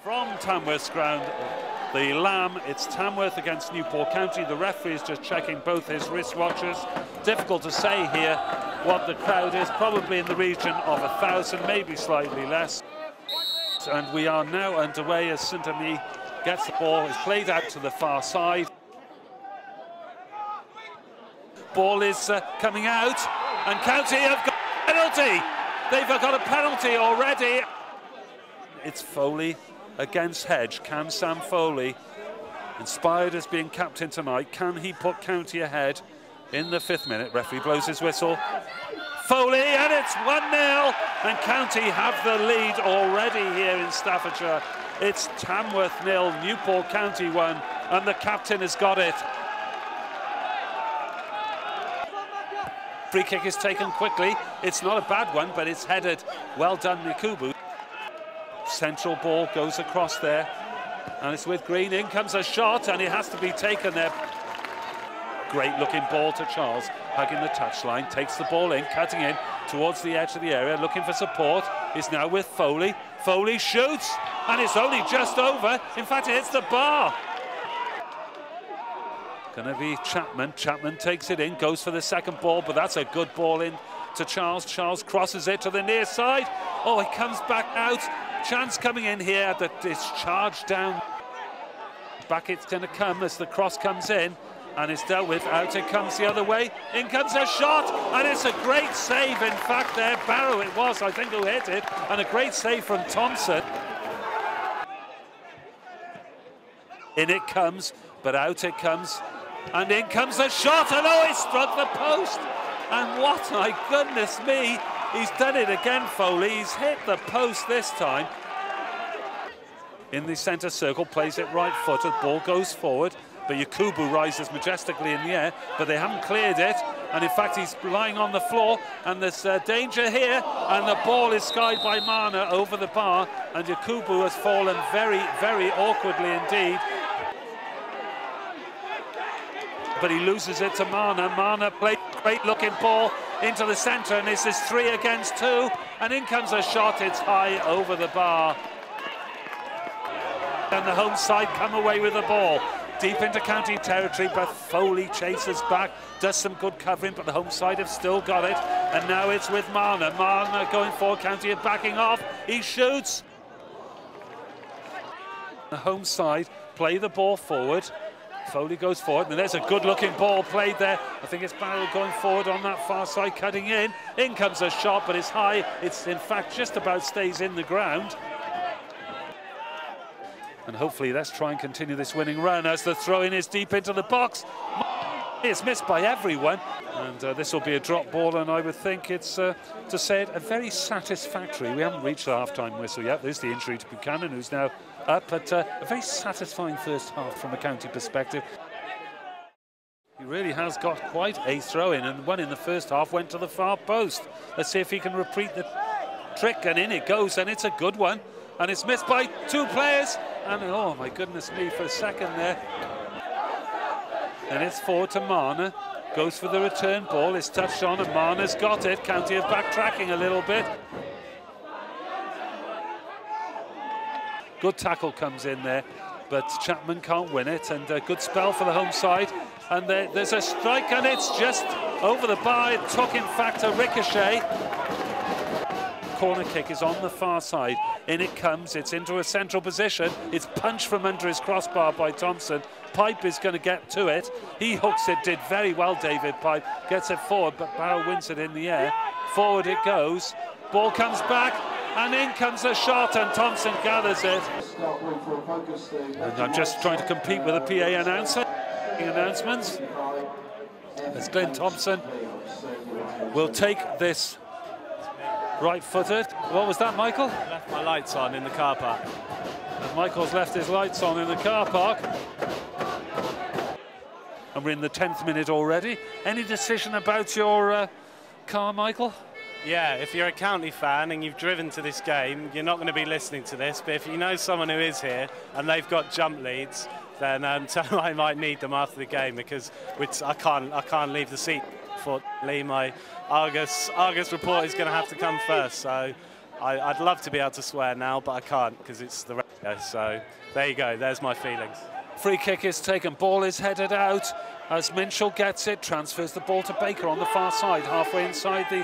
From Tamworth's ground, the Lamb, it's Tamworth against Newport County. The referee is just checking both his wristwatches. Difficult to say here what the crowd is, probably in the region of 1,000, maybe slightly less. And we are now underway as St-Denis gets the ball. It's played out to the far side. Ball is coming out, and County have got a penalty. They've got a penalty already. It's Foley against Hedge. Can Sam Foley, inspired as being captain tonight, can he put County ahead in the 5th minute? Referee blows his whistle. Foley, and it's 1-0, and County have the lead already here in Staffordshire. It's Tamworth 0, Newport County 1, and the captain has got it. Free kick is taken quickly. It's not a bad one, but it's headed. Well done, Nikubu. Central ball goes across there, and it's with Green. In comes a shot, and it has to be taken there. Great looking ball to Charles, hugging the touchline, takes the ball in, cutting in towards the edge of the area, looking for support. Is now with Foley. Foley shoots, and it's only just over. In fact, it hits the bar. Gonna be Chapman. Chapman takes it in, goes for the second ball, but that's a good ball in to Charles. Charles crosses it to the near side. Oh, it comes back out. Chance coming in here, that it's charged down. Back it's going to come as the cross comes in, and it's dealt with. Out it comes the other way. In comes a shot, and it's a great save. In fact, there, Barrow it was, I think, who hit it, and a great save from Thompson. In it comes, but out it comes, and in comes a shot, and oh, it struck the post. And what, my goodness me, he's done it again, Foley. He's hit the post this time. In the centre circle, plays it right-footed, ball goes forward, but Yakubu rises majestically in the air, but they haven't cleared it, and in fact he's lying on the floor, and there's danger here, and the ball is skied by Mana over the bar, and Yakubu has fallen very, very awkwardly indeed. But he loses it to Mana. Mana played a great-looking ball into the centre, and this is 3 against 2, and in comes a shot. It's high over the bar. And the home side come away with the ball. Deep into County territory, but Foley chases back, does some good covering, but the home side have still got it. And now it's with Mana. Mana going forward, County are backing off. He shoots. The home side play the ball forward. Foley goes forward, and there's a good-looking ball played there. I think it's Barrow going forward on that far side, cutting in. In comes a shot, but it's high. It's, in fact, just about stays in the ground. And hopefully let's try and continue this winning run as the throw-in is deep into the box. It's missed by everyone. And this will be a drop ball, and I would think it's, to say it, a very satisfactory. We haven't reached the half-time whistle yet. There's the injury to Buchanan, who's now up, but a very satisfying first half from a County perspective. He really has got quite a throw-in, and one in the first half went to the far post. Let's see if he can repeat the trick, and in it goes, and it's a good one. And it's missed by 2 players, and oh my goodness me, for a second there. And it's forward to Mana, goes for the return ball, it's touched on, and Mana's got it. County are backtracking a little bit. Good tackle comes in there, but Chapman can't win it, and a good spell for the home side. And there's a strike, and it's just over the bar. It took, in fact, a ricochet. Corner kick is on the far side. In it comes, it's into a central position. It's punched from under his crossbar by Thompson. Pipe is going to get to it. He hooks it, did very well, David Pipe. Gets it forward, but Barrow wins it in the air. Forward it goes. Ball comes back, and in comes a shot, and Thompson gathers it. And I'm just trying to compete with a PA announcer. Announcements. As Glenn Thompson will take this right-footed. What was that, Michael? I left my lights on in the car park. And Michael's left his lights on in the car park. And we're in the 10th minute already. Any decision about your car, Michael? Yeah, if you're a County fan and you've driven to this game, you're not going to be listening to this, but if you know someone who is here and they've got jump leads, then tell them I might need them after the game, because I can't leave the seat. Unfortunately, my Argus report is going to have to come first, so I'd love to be able to swear now, but I can't because it's the radio. So there you go, there's my feelings. Free kick is taken, ball is headed out as Minshall gets it, transfers the ball to Baker on the far side, halfway inside the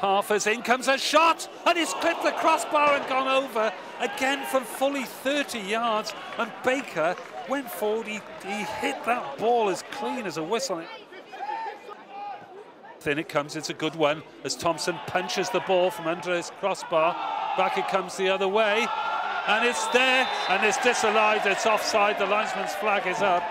half as in comes a shot, and he's clipped the crossbar and gone over, again from fully 30 yards, and Baker went forward, he hit that ball as clean as a whistle. Then it comes, it's a good one, as Thompson punches the ball from under his crossbar, back it comes the other way, and it's there, and it's disallowed, it's offside, the linesman's flag is up.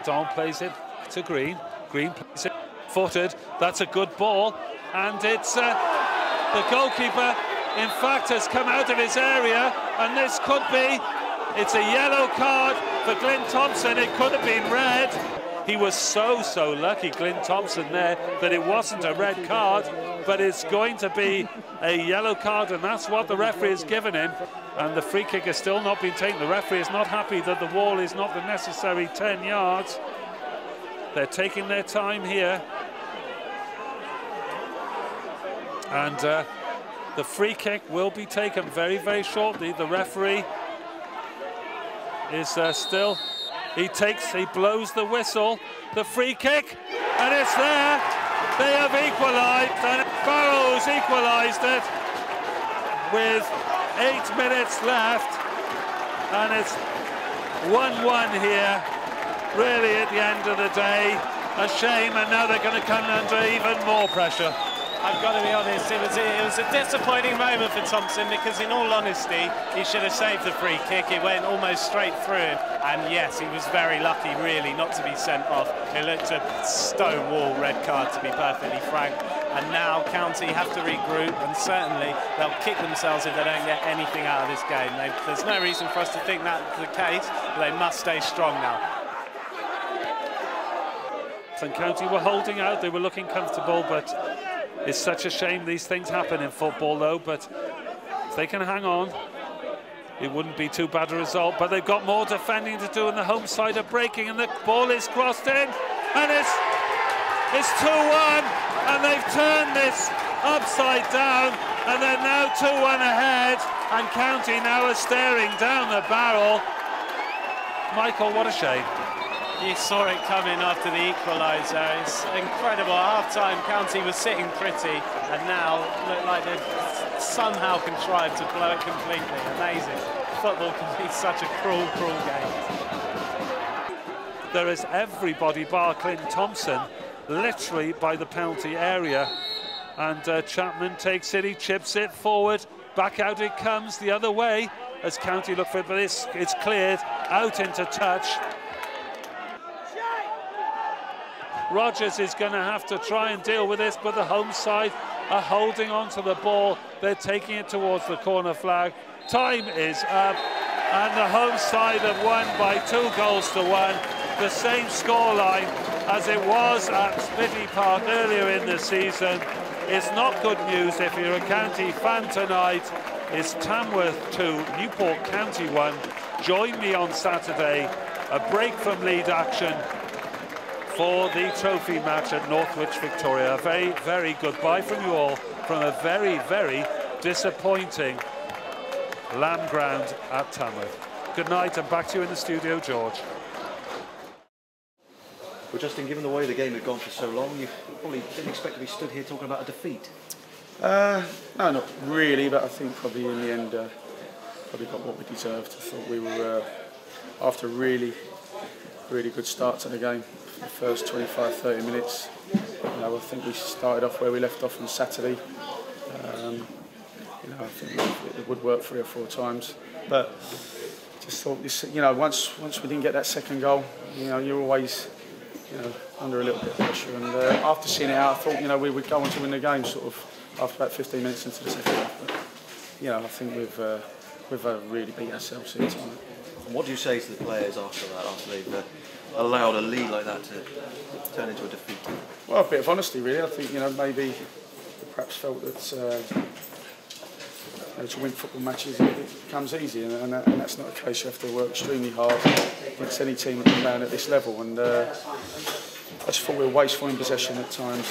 Don plays it to Green, Green plays it footed, that's a good ball, and it's the goalkeeper, in fact, has come out of his area, and this could be, it's a yellow card for Glyn Thompson, it could have been red. He was so lucky, Glyn Thompson, there, that it wasn't a red card, but it's going to be a yellow card, and that's what the referee has given him. And the free kick has still not been taken. The referee is not happy that the wall is not the necessary 10 yards. They're taking their time here. And the free kick will be taken very shortly. The referee is still... He blows the whistle, the free kick, and it's there. They have equalised, and Barrow's equalised it with 8 minutes left, and it's 1-1 here. Really, at the end of the day, a shame, and now they're going to come under even more pressure. I've got to be honest, it was a disappointing moment for Thompson because, in all honesty, he should have saved the free kick. It went almost straight through him, and yes, he was very lucky, really, not to be sent off. It looked a stonewall red card, to be perfectly frank. And now County have to regroup, and certainly they'll kick themselves if they don't get anything out of this game. There's no reason for us to think that's the case, but they must stay strong now. And County were holding out, they were looking comfortable, but it's such a shame these things happen in football, though. But if they can hang on, it wouldn't be too bad a result. But they've got more defending to do, and the home side are breaking, and the ball is crossed in, and it's 2-1, and they've turned this upside down, and they're now 2-1 ahead, and County now are staring down the barrel. Michael, what a shame. You saw it coming after the equaliser. It's incredible. At half-time, County was sitting pretty, and now look like they've somehow contrived to blow it completely. Amazing. Football can be such a cruel game. There is everybody bar Glyn Thompson literally by the penalty area, and Chapman takes it, he chips it forward, back out it comes the other way as County look for it, but it's cleared out into touch. Rogers is going to have to try and deal with this, but the home side are holding on to the ball. They're taking it towards the corner flag. Time is up, and the home side have won by 2-1. The same scoreline as it was at Smithy Park earlier in the season. It's not good news if you're a County fan tonight. It's Tamworth 2, Newport County 1. Join me on Saturday, a break from lead action for the trophy match at Northwich, Victoria. A very goodbye from you all from a very disappointing Lamb ground at Tamworth. Good night, and back to you in the studio, George. Well, Justin, given the way the game had gone for so long, you probably didn't expect to be stood here talking about a defeat. No, not really, but I think probably in the end probably got what we deserved. I thought we were after a really good start to the game. The first 25-30 minutes, I think we started off where we left off on Saturday. I think it would work 3 or 4 times, but just thought this. Once we didn't get that second goal, you're always under a little bit of pressure. And after seeing it out, I thought we would go on to win the game sort of after about 15 minutes into the second half. But I think we've really beat ourselves here tonight. And what do you say to the players after that, after they've allowed a lead like that to turn into a defeat? Well, a bit of honesty, really. I think maybe they perhaps felt that to win football matches it becomes easy, and that's not the case. You have to work extremely hard against any team that comes down at this level. And I just thought we were wasteful in possession at times.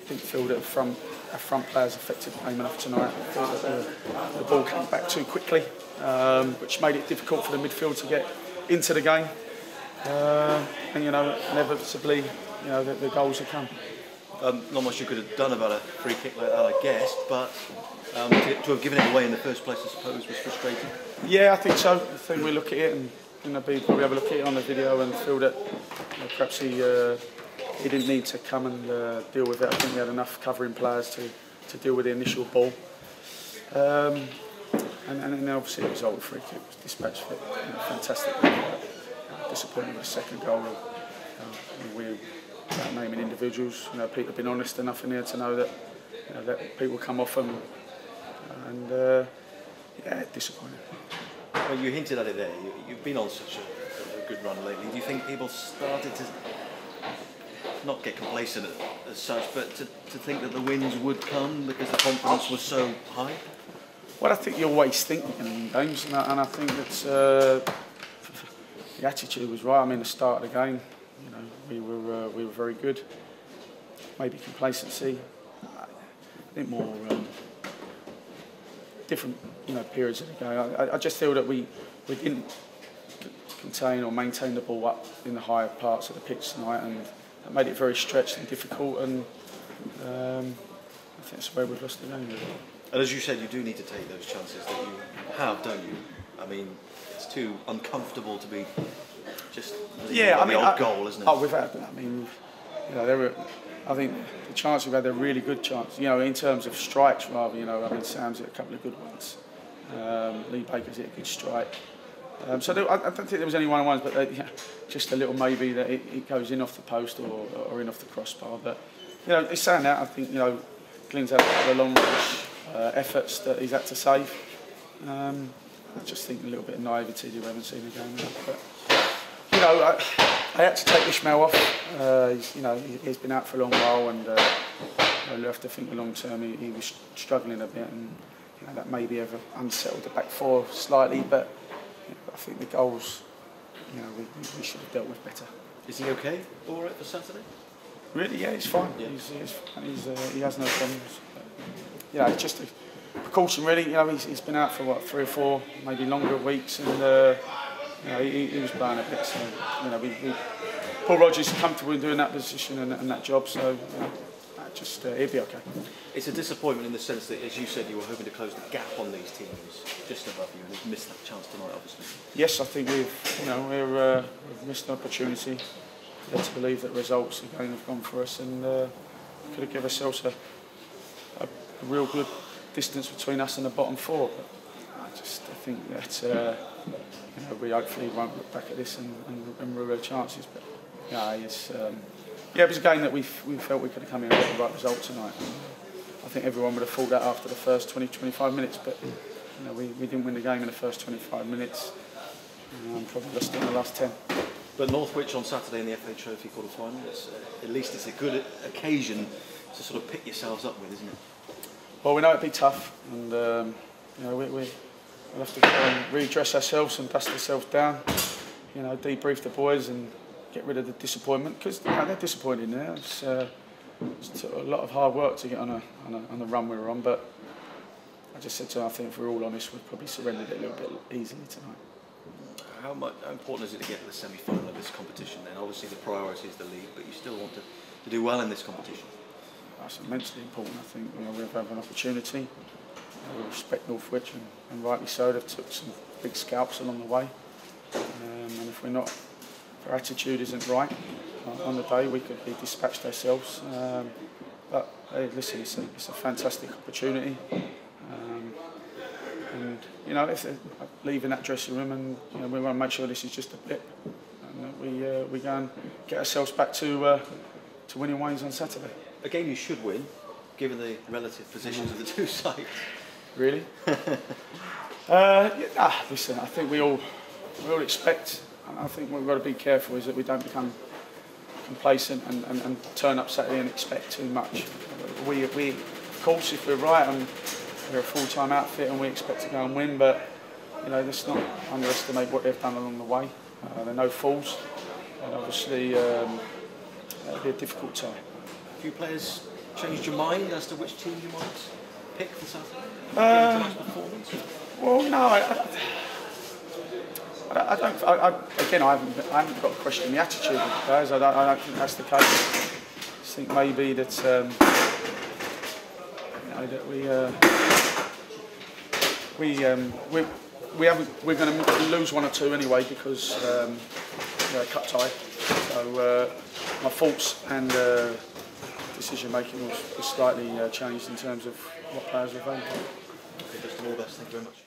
Didn't feel that front our front players affected the game enough tonight. I thought that the ball came back too quickly, which made it difficult for the midfield to get into the game. And inevitably, the goals have come. Not much you could have done about a free kick like that, I guess, but to have given it away in the first place, I suppose, was frustrating. Yeah, I think so. I think we look at it and probably have a look at it on the video and feel that perhaps he didn't need to come and deal with it. I think we had enough covering players to deal with the initial ball. And then obviously the result of free kick was dispatched for fantastic. Disappointing with the second goal. Without naming individuals, people have been honest enough in here to know that that people come off them, and disappointing. Well, you hinted at it there. You've been on such a good run lately. Do you think people started to not get complacent as such, but to think that the wins would come because the confidence was so high? Well, I think you always think in games, and I think that the attitude was right. I mean, the start of the game, we were very good. Maybe complacency. I think more different, periods of the game. I just feel that we didn't contain or maintain the ball up in the higher parts of the pitch tonight, and that made it very stretched and difficult. And I think that's where we've lost the game. Really. And as you said, you do need to take those chances that you have, don't you? I mean, it's too uncomfortable to be just the odd goal, isn't it? Oh, we've had. I mean, I think the chance we've had, they're really good chances. In terms of strikes, rather. I mean, Sam's hit a couple of good ones. Lee Baker's hit a good strike. I don't think there was any one-on-ones, but just a little maybe that it goes in off the post or in off the crossbar. But it's saying that, I think Glyn's had a couple of long-range efforts that he's had to save. I just think a little bit of naivety you haven't seen the game yet. But I had to take Ishmael off. He's been out for a long while, and you have to think long term. He was struggling a bit, and that maybe have unsettled the back four slightly. But I think the goals, we should have dealt with better. Is he okay? All right for Saturday? Really? Yeah, he's fine. Yeah. He has no problems. It's just a precaution, really. He's been out for 3 or 4, maybe longer weeks, and he was blowing a bit. So Paul Rogers is comfortable in doing that position and that job. So he'll be okay. It's a disappointment in the sense that, as you said, you were hoping to close the gap on these teams just above you, and you've missed that chance tonight, obviously. Yes, I think we've missed an opportunity. To believe that results again have gone for us, and could have given ourselves a real good distance between us and the bottom 4. But I think that we hopefully won't look back at this and rule our chances. But it was a game that we felt we could have come in and got the right result tonight. I think everyone would have thought that after the first 20-25 minutes, but we didn't win the game in the first 25 minutes. Probably lost it in the last 10. But Northwich on Saturday in the FA Trophy quarter-final, at least it's a good occasion to sort of pick yourselves up with, isn't it? Well, we know it'd be tough, and we'll have to go and redress ourselves and dust ourselves down, debrief the boys and get rid of the disappointment, because they're disappointed now. It's a lot of hard work to get on the run we were on, but I just said to them, I think if we're all honest, we've probably surrendered it a little bit easily tonight. How important is it to get to the semi-final of this competition then? Obviously the priority is the league, but you still want to do well in this competition. That's immensely important. I think we have an opportunity. We respect Northwich, and rightly so. They've took some big scalps along the way, and if our attitude isn't right on the day, we could be dispatched ourselves. But hey, listen, it's a fantastic opportunity. And if they're leaving that dressing room, and we want to make sure this is just a blip, and that we go and get ourselves back to winning ways on Saturday. A game you should win, given the relative positions of the two sides. Really? Listen, I think we all expect, and I think what we've got to be careful is that we don't become complacent and turn up Saturday and expect too much. We of course, if we're right, and we're a full-time outfit and we expect to go and win, but let's not underestimate what they've done along the way. They're no fools, and obviously it'll be a difficult time. A few players changed your mind as to which team you might pick for Saturday? Tonight's performance? Well, no, I don't. Again, I haven't got to question the attitude of the players. I don't think that's the case. I think maybe that we're going to lose one or two anyway because we're a cup tie. So my thoughts and decision making was slightly changed in terms of what players were available. Okay, just all the best. Thank you very much.